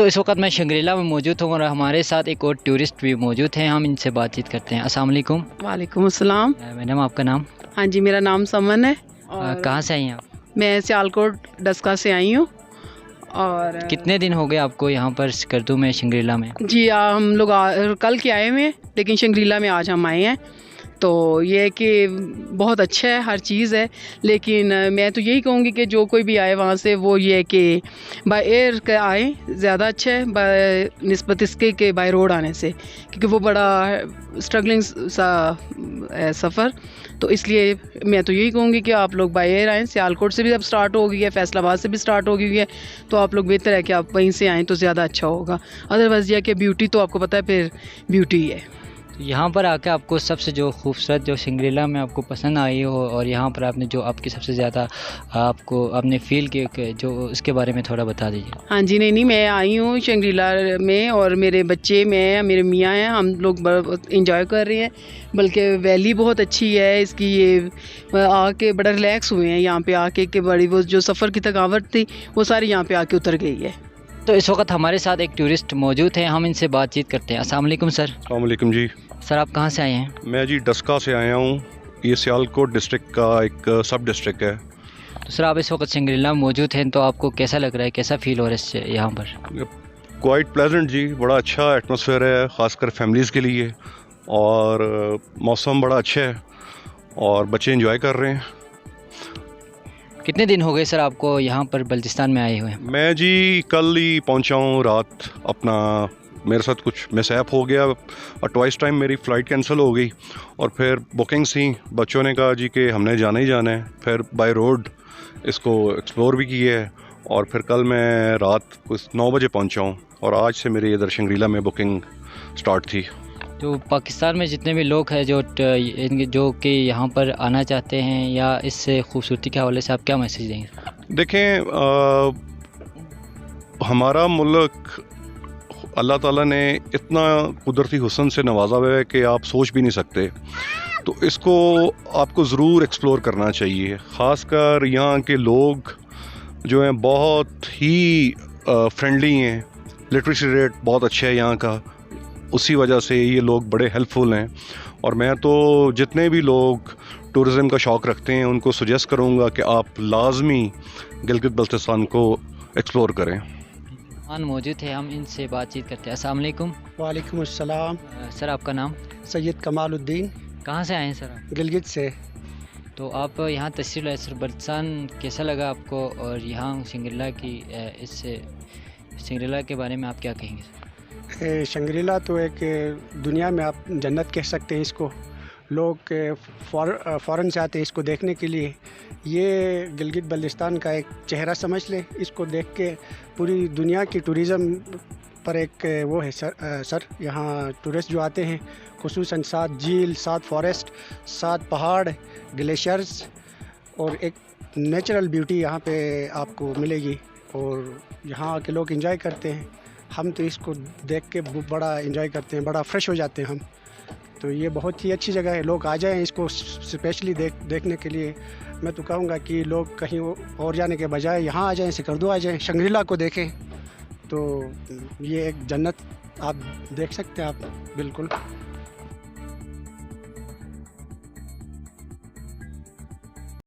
तो इस वक्त मैं शंग्रीला में मौजूद हूँ और हमारे साथ एक और टूरिस्ट भी मौजूद हैं। हम इनसे बातचीत करते हैं। अस्सलाम वालेकुम। वालेकुम अस्सलाम। मैडम, आपका नाम? हाँ जी, मेरा नाम समन है और कहाँ से आई हैं आप? मैं सियालकोट डस्का से आई हूँ। और कितने दिन हो गए आपको यहाँ पर स्कर्दू में, शंग्रीला में? जी हम लोग कल के आए हुए हैं, लेकिन शंग्रीला में आज हम आए हैं। तो ये है कि बहुत अच्छा है, हर चीज़ है। लेकिन मैं तो यही कहूँगी कि जो कोई भी आए वहाँ से, वो ये है कि बाय एयर का आए, ज़्यादा अच्छा है बाय निस्बत इसके कि बाय रोड आने से, क्योंकि वो बड़ा स्ट्रगलिंग सा सफ़र। तो इसलिए मैं तो यही कहूँगी कि आप लोग बाय एयर आएँ। सियालकोट से भी अब स्टार्ट हो गई है, फैसलाबाद से भी स्टार्ट हो गई है, तो आप लोग बेहतर है कि आप वहीं से आएँ तो ज़्यादा अच्छा होगा। अदरवाइज़ यह कि ब्यूटी तो आपको पता है, फिर ब्यूटी ही है। तो यहाँ पर आके आपको सबसे जो खूबसूरत जो शंग्रीला में आपको पसंद आई हो, और यहाँ पर आपने जो आपकी सबसे ज़्यादा आपने फ़ील किया, जो उसके बारे में थोड़ा बता दीजिए। हाँ जी, नहीं, मैं आई हूँ शंग्रीला में और मेरे बच्चे, मैं, मेरे मियाँ हैं, हम लोग इंजॉय कर रहे हैं। बल्कि वैली बहुत अच्छी है इसकी, ये आके बड़ा रिलैक्स हुए हैं यहाँ पे आके, कि बड़ी वो जो सफ़र की थकावट थी वो सारी यहाँ पे आके उतर गई है। तो इस वक्त हमारे साथ एक टूरिस्ट मौजूद हैं, हम इनसे बातचीत करते हैं। अस्सलाम वालेकुम सर। अस्सलाम वालेकुम जी। सर, आप कहाँ से आए हैं? मैं जी डस्का से आया हूँ। ये सियालकोट डिस्ट्रिक्ट का एक सब डिस्ट्रिक्ट है। तो सर, आप इस वक्त शंग्रीला में मौजूद हैं, तो आपको कैसा लग रहा है, कैसा फील हो रहा है इससे यहाँ पर? क्वाइट प्लेजेंट जी, बड़ा अच्छा एटमॉस्फेयर है, ख़ासकर फैमिलीज़ के लिए। और मौसम बड़ा अच्छा है और बच्चे एंजॉय कर रहे हैं। कितने दिन हो गए सर आपको यहाँ पर बल्चिस्तान में आए हुए? मैं जी कल ही पहुँचा हूँ रात। अपना मेरे साथ कुछ मिसहैप हो गया और ट्वाइस टाइम मेरी फ़्लाइट कैंसिल हो गई, और फिर बुकिंग्स थी। बच्चों ने कहा जी कि हमने जाना ही जाना है, फिर बाय रोड इसको एक्सप्लोर भी किया है। और फिर कल मैं रात कुछ 9 बजे पहुंचा हूं और आज से मेरे इधर शंग्रीला में बुकिंग स्टार्ट थी। तो पाकिस्तान में जितने भी लोग हैं जो कि यहाँ पर आना चाहते हैं, या इस खूबसूरती के हवाले से आप क्या मैसेज देंगे? देखें, हमारा मुल्क अल्लाह ताला ने इतना कुदरती हुस्न से नवाजा हुआ है कि आप सोच भी नहीं सकते। तो इसको आपको ज़रूर एक्सप्लोर करना चाहिए। ख़ासकर यहाँ के लोग जो हैं बहुत ही फ्रेंडली हैं। लिटरेसी रेट बहुत अच्छा है यहाँ का, उसी वजह से ये लोग बड़े हेल्पफुल हैं। और मैं तो जितने भी लोग टूरिज़म का शौक़ रखते हैं उनको सजेस्ट करूँगा कि आप लाजमी गिलगित बल्तिस्तान को एक्सप्लोर करें। मौजूद है, हम इनसे बातचीत करते हैं। अस्सलाम वालेकुम। वालेकुम अस्सलाम। सर, आपका नाम? सैयद कमालुद्दीन। कहाँ से आए हैं सर आप? गिलगित से। तो आप यहाँ तशरीफ़ लाए सर, बल्चिस्तान कैसा लगा आपको, और यहाँ शंग्रीला की शंग्रीला के बारे में आप क्या कहेंगे? शंग्रीला तो एक दुनिया में आप जन्नत कह सकते हैं इसको। लोग फ़ॉरेन से आते हैं इसको देखने के लिए। ये गिलगित बल्तिस्तान का एक चेहरा समझ लें। इसको देख के पूरी दुनिया की टूरिज़म पर एक वो है सर यहाँ टूरिस्ट जो आते हैं, खुसूसन 7 झील, 7 फॉरेस्ट, 7 पहाड़, ग्लेशियर्स और एक नेचुरल ब्यूटी यहाँ पे आपको मिलेगी, और यहाँ के लोग एंजॉय करते हैं। हम तो इसको देख के बड़ा एंजॉय करते हैं, बड़ा फ्रेश हो जाते हैं हम। तो ये बहुत ही अच्छी जगह है, लोग आ जाएं इसको स्पेशली देखने के लिए। मैं तो कहूँगा कि लोग कहीं और जाने के बजाय यहाँ आ जाएं, स्कर्दू आ जाएं, शंग्रीला को देखें। तो ये एक जन्नत आप देख सकते हैं आप, बिल्कुल।